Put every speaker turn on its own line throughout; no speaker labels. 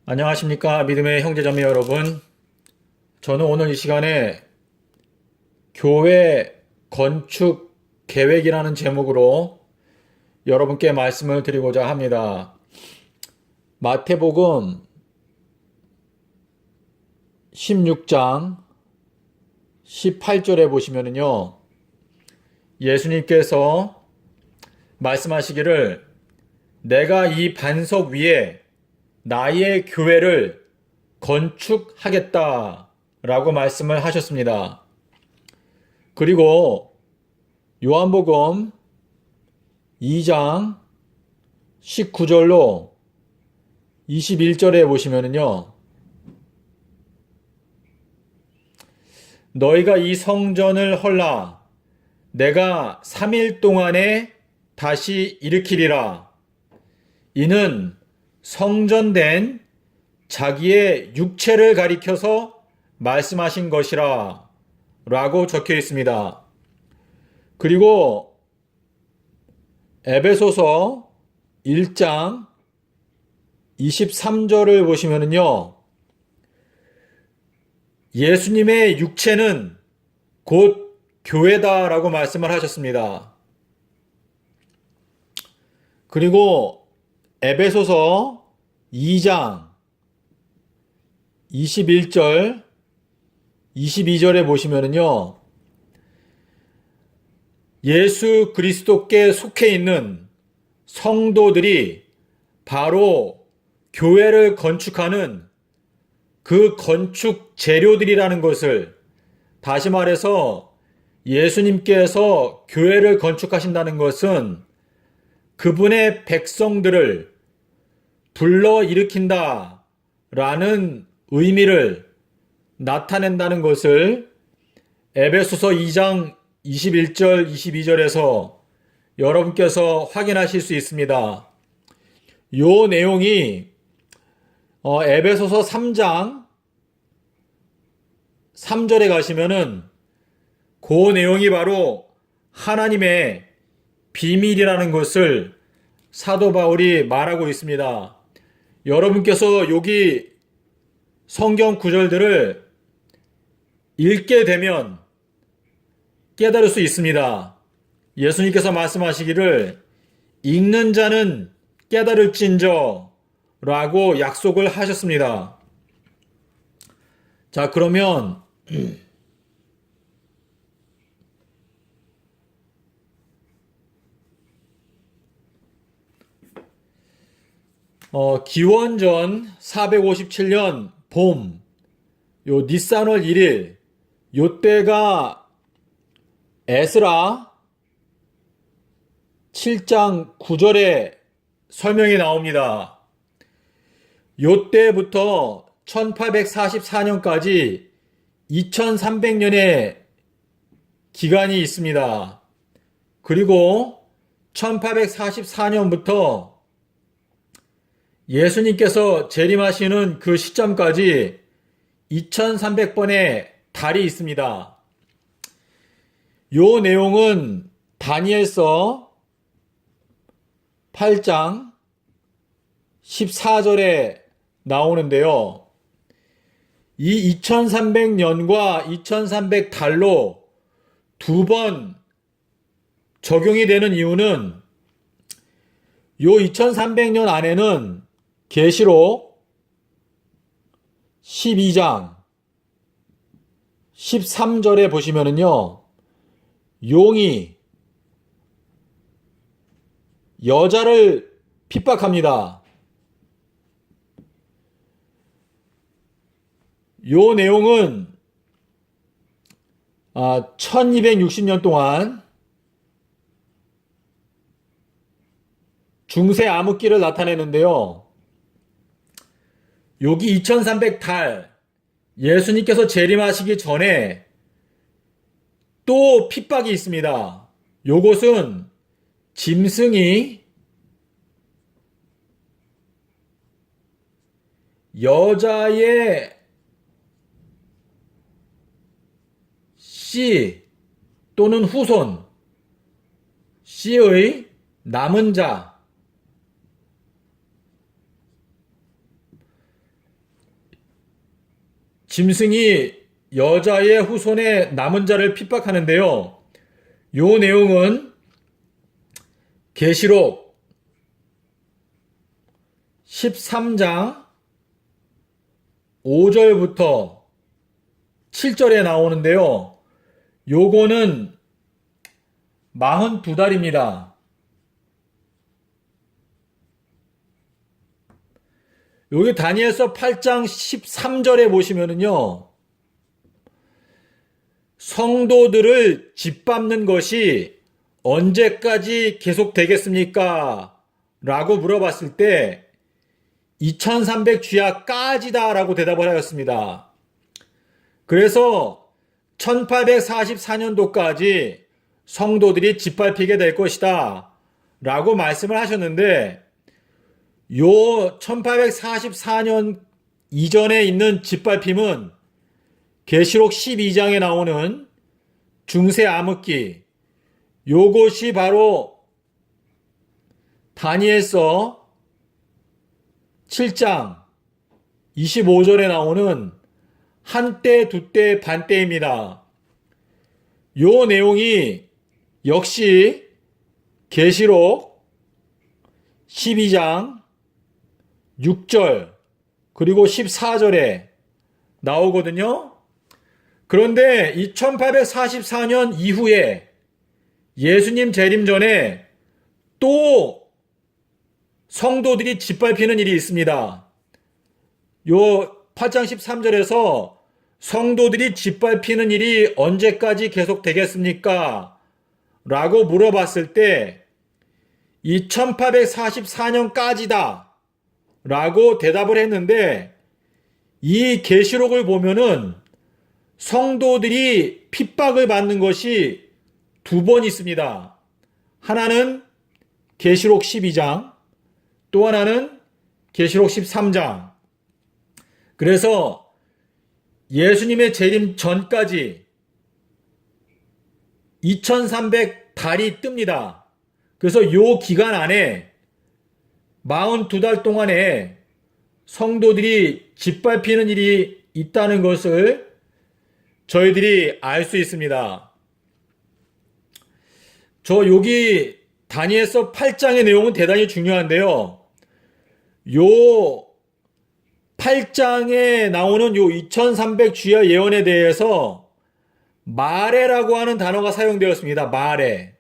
안녕하십니까 믿음의 형제자매 여러분. 저는 오늘 이 시간에 교회 건축 계획이라는 제목으로 여러분께 말씀을 드리고자 합니다. 마태복음 16장 18절에 보시면은요, 예수님께서 말씀하시기를 내가 이 반석 위에 나의 교회를 건축하겠다 라고 말씀을 하셨습니다. 그리고 요한복음 2장 19절로 21절에 보시면은요, 너희가 이 성전을 헐라 내가 3일 동안에 다시 일으키리라. 이는 성전된 자기의 육체를 가리켜서 말씀하신 것이라 라고 적혀 있습니다. 그리고 에베소서 1장 23절을 보시면은요, 예수님의 육체는 곧 교회다라고 말씀을 하셨습니다. 그리고 에베소서 2장 21절 22절에 보시면은요, 예수 그리스도께 속해 있는 성도들이 바로 교회를 건축하는 그 건축 재료들이라는 것을, 다시 말해서 예수님께서 교회를 건축하신다는 것은 그분의 백성들을 불러일으킨다 라는 의미를 나타낸다는 것을 에베소서 2장 21절 22절에서 여러분께서 확인하실 수 있습니다. 요 내용이 에베소서 3장 3절에 가시면은 그 내용이 바로 하나님의 비밀이라는 것을 사도 바울이 말하고 있습니다. 여러분께서 여기 성경 구절들을 읽게 되면 깨달을 수 있습니다. 예수님께서 말씀하시기를 읽는 자는 깨달을진저 라고 약속을 하셨습니다. 자, 그러면 기원전 457년 봄, 요 니산월 1일, 요때가 에스라 7장 9절에 설명이 나옵니다. 요때부터 1844년까지 2300년의 기간이 있습니다. 그리고 1844년부터 예수님께서 재림하시는 그 시점까지 2300번의 달이 있습니다. 요 내용은 다니엘서 8장 14절에 나오는데요. 이 2300년과 2300달로 두 번 적용이 되는 이유는 요 2300년 안에는 계시록 12장 13절에 보시면은요, 용이 여자를 핍박합니다. 요 내용은 1260년 동안 중세 암흑기를 나타내는데요. 여기 2300달, 예수님께서 재림하시기 전에 또 핍박이 있습니다. 요것은 짐승이 여자의 씨 또는 후손, 씨의 남은 자, 짐승이 여자의 후손의 남은 자를 핍박하는데요. 요 내용은 계시록 13장 5절부터 7절에 나오는데요. 요거는 42달입니다. 여기 다니엘서 8장 13절에 보시면은요. 성도들을 짓밟는 것이 언제까지 계속되겠습니까? 라고 물어봤을 때 2300주야까지다 라고 대답을 하였습니다. 그래서 1844년도까지 성도들이 짓밟히게 될 것이다 라고 말씀을 하셨는데 요 1844년 이전에 있는 짓밟힘은 계시록 12장에 나오는 중세 암흑기, 요것이 바로 다니엘서 7장 25절에 나오는 한때, 두때, 반때입니다. 요 내용이 역시 계시록 12장 6절 그리고 14절에 나오거든요. 그런데 이 1844년 이후에 예수님 재림 전에 또 성도들이 짓밟히는 일이 있습니다. 요 8장 13절에서 성도들이 짓밟히는 일이 언제까지 계속되겠습니까? 라고 물어봤을 때 이 1844년까지다 라고 대답을 했는데 이 계시록을 보면은 성도들이 핍박을 받는 것이 두 번 있습니다. 하나는 계시록 12장, 또 하나는 계시록 13장. 그래서 예수님의 재림 전까지 2300달이 뜹니다. 그래서 요 기간 안에 42달 동안에 성도들이 짓밟히는 일이 있다는 것을 저희들이 알 수 있습니다. 저 여기 다니엘서 8장의 내용은 대단히 중요한데요. 요 8장에 나오는 요 2300주야 예언에 대해서 마레라고 하는 단어가 사용되었습니다. 마레.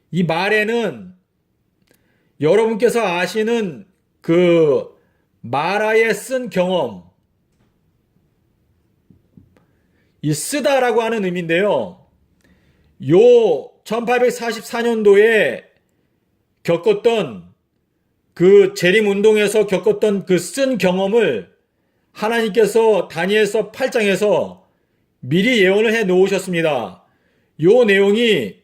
이 마레는 여러분께서 아시는 그 마라의 쓴 경험, 이 쓰다라고 하는 의미인데요. 요 1844년도에 겪었던 그 재림운동에서 겪었던 그 쓴 경험을 하나님께서 다니엘서 8장에서 미리 예언을 해 놓으셨습니다. 요 내용이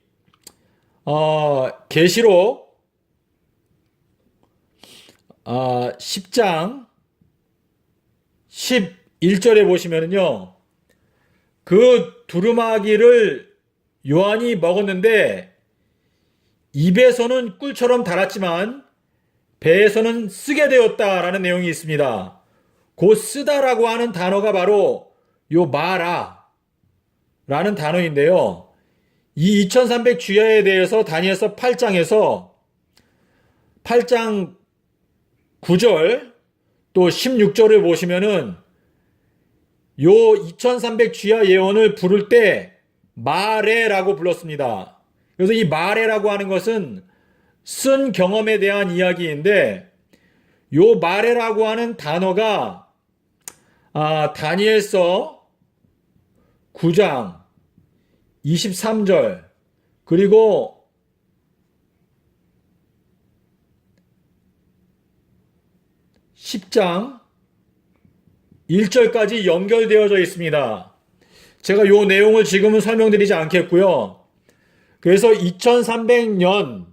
계시록 10장 11절에 보시면은요. 그 두루마기를 요한이 먹었는데 입에서는 꿀처럼 달았지만 배에서는 쓰게 되었다라는 내용이 있습니다. 그 쓰다라고 하는 단어가 바로 요 마라라는 단어인데요. 이 2300주야에 대해서 다니엘서 8장에서 8장 9절 또 16절을 보시면은 요 2300주야 예언을 부를 때 마레라고 불렀습니다. 그래서 이 마레라고 하는 것은 쓴 경험에 대한 이야기인데 요 마레라고 하는 단어가 다니엘서 9장 23절 그리고 10장 1절까지 연결되어져 있습니다. 제가 요 내용을 지금은 설명드리지 않겠고요. 그래서 2300년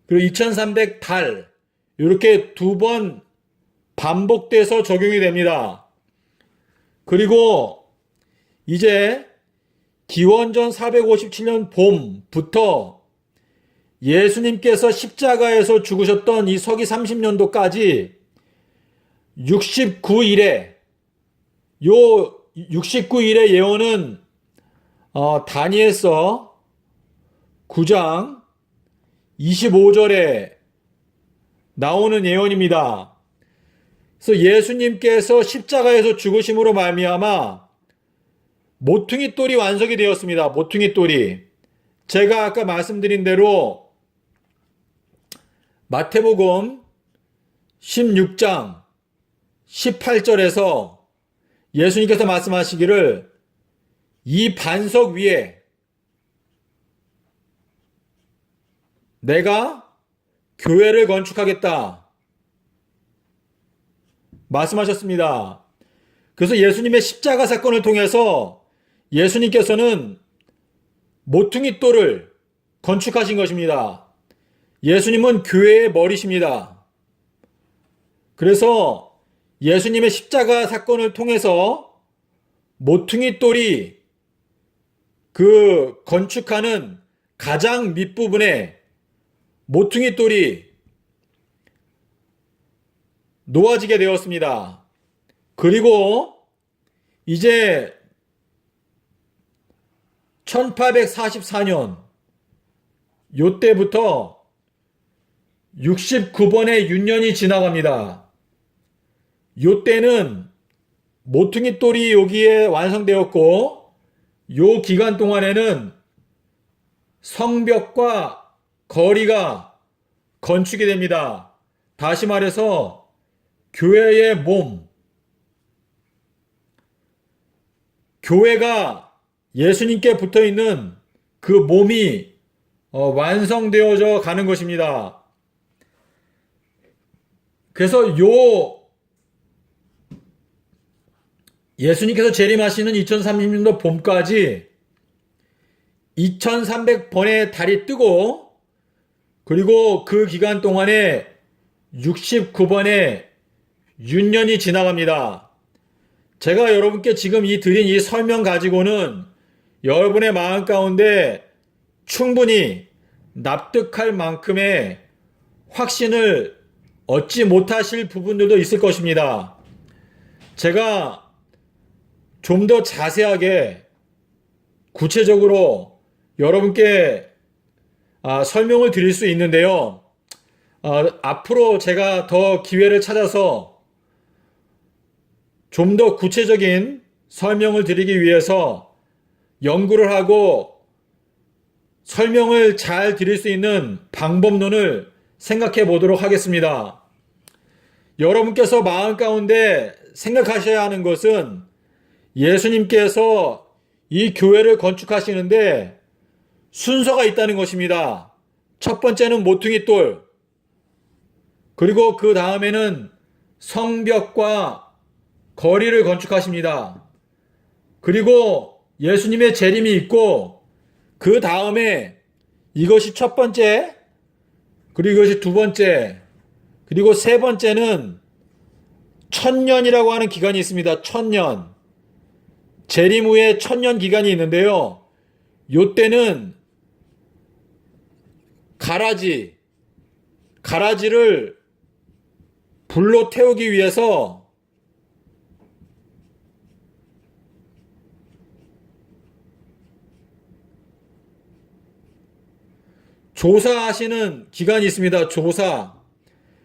그리고 2300달 이렇게 두 번 반복돼서 적용이 됩니다. 그리고 이제 기원전 457년 봄부터 예수님께서 십자가에서 죽으셨던 이 서기 30년도까지 69일에 요 69일의 예언은 다니엘서 9장 25절에 나오는 예언입니다. 그래서 예수님께서 십자가에서 죽으심으로 말미암아 모퉁이 돌이 완성이 되었습니다. 모퉁이 돌이. 제가 아까 말씀드린 대로 마태복음 16장 18절에서 예수님께서 말씀하시기를 이 반석 위에 내가 교회를 건축하겠다 말씀하셨습니다. 그래서 예수님의 십자가 사건을 통해서 예수님께서는 모퉁이 돌을 건축하신 것입니다. 예수님은 교회의 머리십니다. 그래서 예수님의 십자가 사건을 통해서 모퉁이 돌이 그 건축하는 가장 밑부분에 모퉁이 돌이 놓아지게 되었습니다. 그리고 이제 1844년 요때부터 69번의 윤년이 지나갑니다. 요때는 모퉁이 돌이 여기에 완성되었고 요 기간 동안에는 성벽과 거리가 건축이 됩니다. 다시 말해서 교회의 몸, 교회가 예수님께 붙어있는 그 몸이 완성되어져 가는 것입니다. 그래서 예수님께서 재림하시는 2030년도 봄까지 2300번의 달이 뜨고 그리고 그 기간 동안에 69번의 윤년이 지나갑니다. 제가 여러분께 지금 드린 이 설명 가지고는 여러분의 마음 가운데 충분히 납득할 만큼의 확신을 얻지 못하실 부분들도 있을 것입니다. 제가 좀 더 자세하게 구체적으로 여러분께 설명을 드릴 수 있는데요. 앞으로 제가 더 기회를 찾아서 좀 더 구체적인 설명을 드리기 위해서 연구를 하고 설명을 잘 드릴 수 있는 방법론을 생각해 보도록 하겠습니다. 여러분께서 마음 가운데 생각하셔야 하는 것은 예수님께서 이 교회를 건축하시는데 순서가 있다는 것입니다. 첫 번째는 모퉁이 돌, 그리고 그 다음에는 성벽과 거리를 건축하십니다. 그리고 예수님의 재림이 있고 그 다음에 이것이 첫 번째, 그리고 이것이 두 번째, 그리고 세 번째는 천년이라고 하는 기간이 있습니다. 천년. 재림 후에 천년 기간이 있는데요. 요때는 가라지를 불로 태우기 위해서 조사하시는 기간이 있습니다. 조사.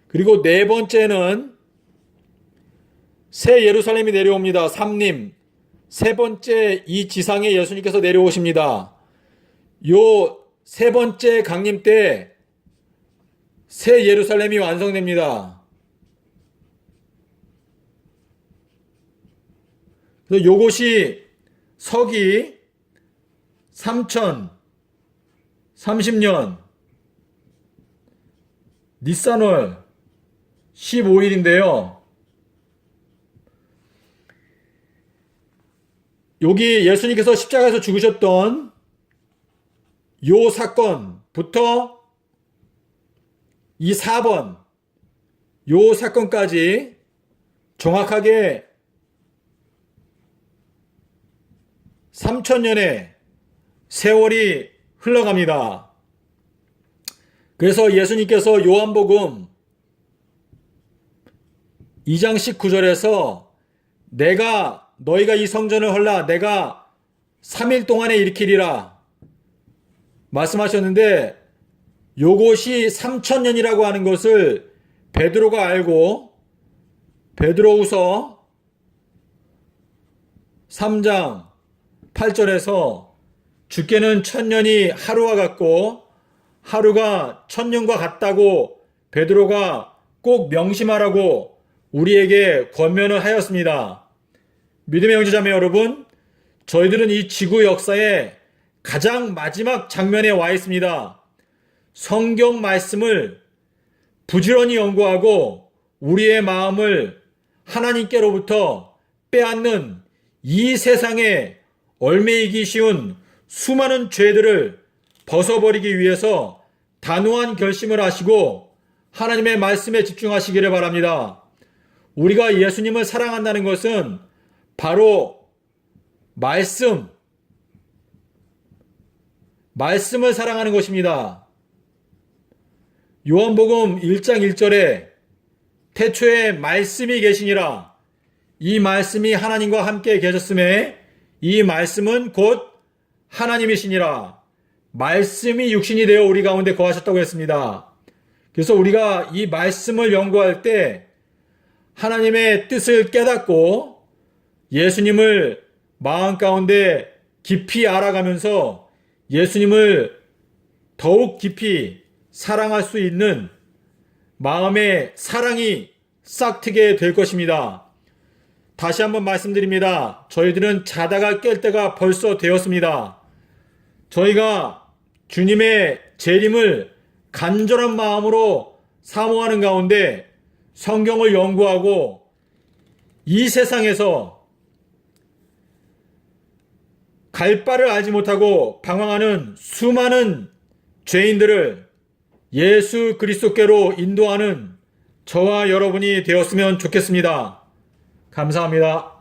그리고 네 번째는 새 예루살렘이 내려옵니다. 삼림. 세 번째 이 지상에 예수님께서 내려오십니다. 요 세 번째 강림 때 새 예루살렘이 완성됩니다. 그래서 요것이 서기 3030년 니산월 15일인데요. 여기 예수님께서 십자가에서 죽으셨던 요 사건부터 이 4번 요 사건까지 정확하게 3000년의 세월이 흘러갑니다. 그래서 예수님께서 요한복음 2장 19절에서 내가 너희가 이 성전을 헐라 내가 3일 동안에 일으키리라 말씀하셨는데, 요것이 3000년이라고 하는 것을 베드로가 알고 베드로후서 3장 8절에서 주께는 1000년이 하루와 같고 하루가 1000년과 같다고 베드로가 꼭 명심하라고 우리에게 권면을 하였습니다. 믿음의 형제자매 여러분, 저희들은 이 지구 역사의 가장 마지막 장면에 와 있습니다. 성경 말씀을 부지런히 연구하고 우리의 마음을 하나님께로부터 빼앗는 이 세상에 얽매이기 쉬운 수많은 죄들을 벗어버리기 위해서 단호한 결심을 하시고 하나님의 말씀에 집중하시기를 바랍니다. 우리가 예수님을 사랑한다는 것은 바로 말씀을 사랑하는 것입니다. 요한복음 1장 1절에 태초에 말씀이 계시니라. 이 말씀이 하나님과 함께 계셨음에 이 말씀은 곧 하나님이시니라. 말씀이 육신이 되어 우리 가운데 거하셨다고 했습니다. 그래서 우리가 이 말씀을 연구할 때 하나님의 뜻을 깨닫고 예수님을 마음 가운데 깊이 알아가면서 예수님을 더욱 깊이 사랑할 수 있는 마음의 사랑이 싹트게 될 것입니다. 다시 한번 말씀드립니다. 저희들은 자다가 깰 때가 벌써 되었습니다. 저희가 주님의 재림을 간절한 마음으로 사모하는 가운데 성경을 연구하고 이 세상에서 갈 바를 알지 못하고 방황하는 수많은 죄인들을 예수 그리스도께로 인도하는 저와 여러분이 되었으면 좋겠습니다. 감사합니다.